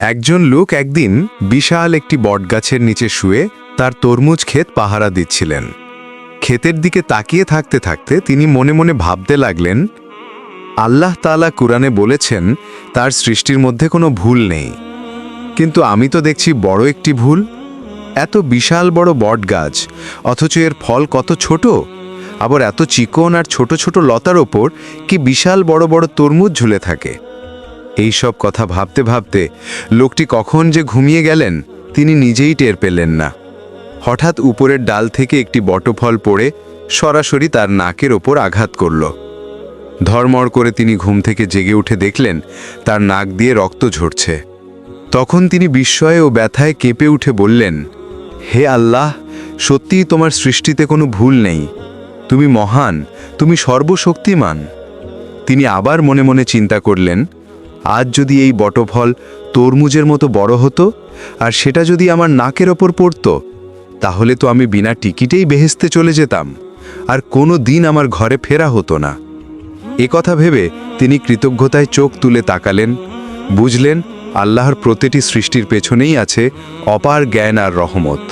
একজন লোক একদিন বিশাল একটি বটগাছের নিচে শুয়ে তার তরমুজ ক্ষেত পাহারা দিচ্ছিলেন। ক্ষেতের দিকে তাকিয়ে থাকতে থাকতে তিনি মনে মনে ভাবতে লাগলেন, আল্লাহ তাআলা কুরআনে বলেছেন তার সৃষ্টির মধ্যে কোনো ভুল নেই, কিন্তু আমি তো দেখছি বড় একটি ভুল। এত বিশাল বড় বটগাছ, অথচ এর ফল কত ছোট, আবার এত চিকন আর ছোট ছোট লতার ওপর কি বিশাল বড় বড় তরমুজ ঝুলে থাকে। এই সব কথা ভাবতে ভাবতে লোকটি কখন যে ঘুমিয়ে গেলেন তিনি নিজেই টের পেলেন না। হঠাৎ উপরের ডাল থেকে একটি বটফল পড়ে সরাসরি তার নাকের ওপর আঘাত করল। ধড়মড় করে তিনি ঘুম থেকে জেগে উঠে দেখলেন তার নাক দিয়ে রক্ত ঝরছে। তখন তিনি বিস্ময়ে ও ব্যথায় কেঁপে উঠে বললেন, হে আল্লাহ, সত্যিই তোমার সৃষ্টিতে কোনো ভুল নেই, তুমি মহান, তুমি সর্বশক্তিমান। তিনি আবার মনে মনে চিন্তা করলেন, আজ যদি এই বটফল তরমুজের মতো বড় হতো আর সেটা যদি আমার নাকের ওপর পড়ত, তাহলে তো আমি বিনা টিকিটেই বেহেশতে চলে যেতাম, আর কোনো দিন আমার ঘরে ফেরা হতো না। কথা ভেবে তিনি কৃতজ্ঞতায় চোখ তুলে তাকালেন, বুঝলেন আল্লাহর প্রতিটি সৃষ্টির পেছনেই আছে অপার জ্ঞান আর রহমত।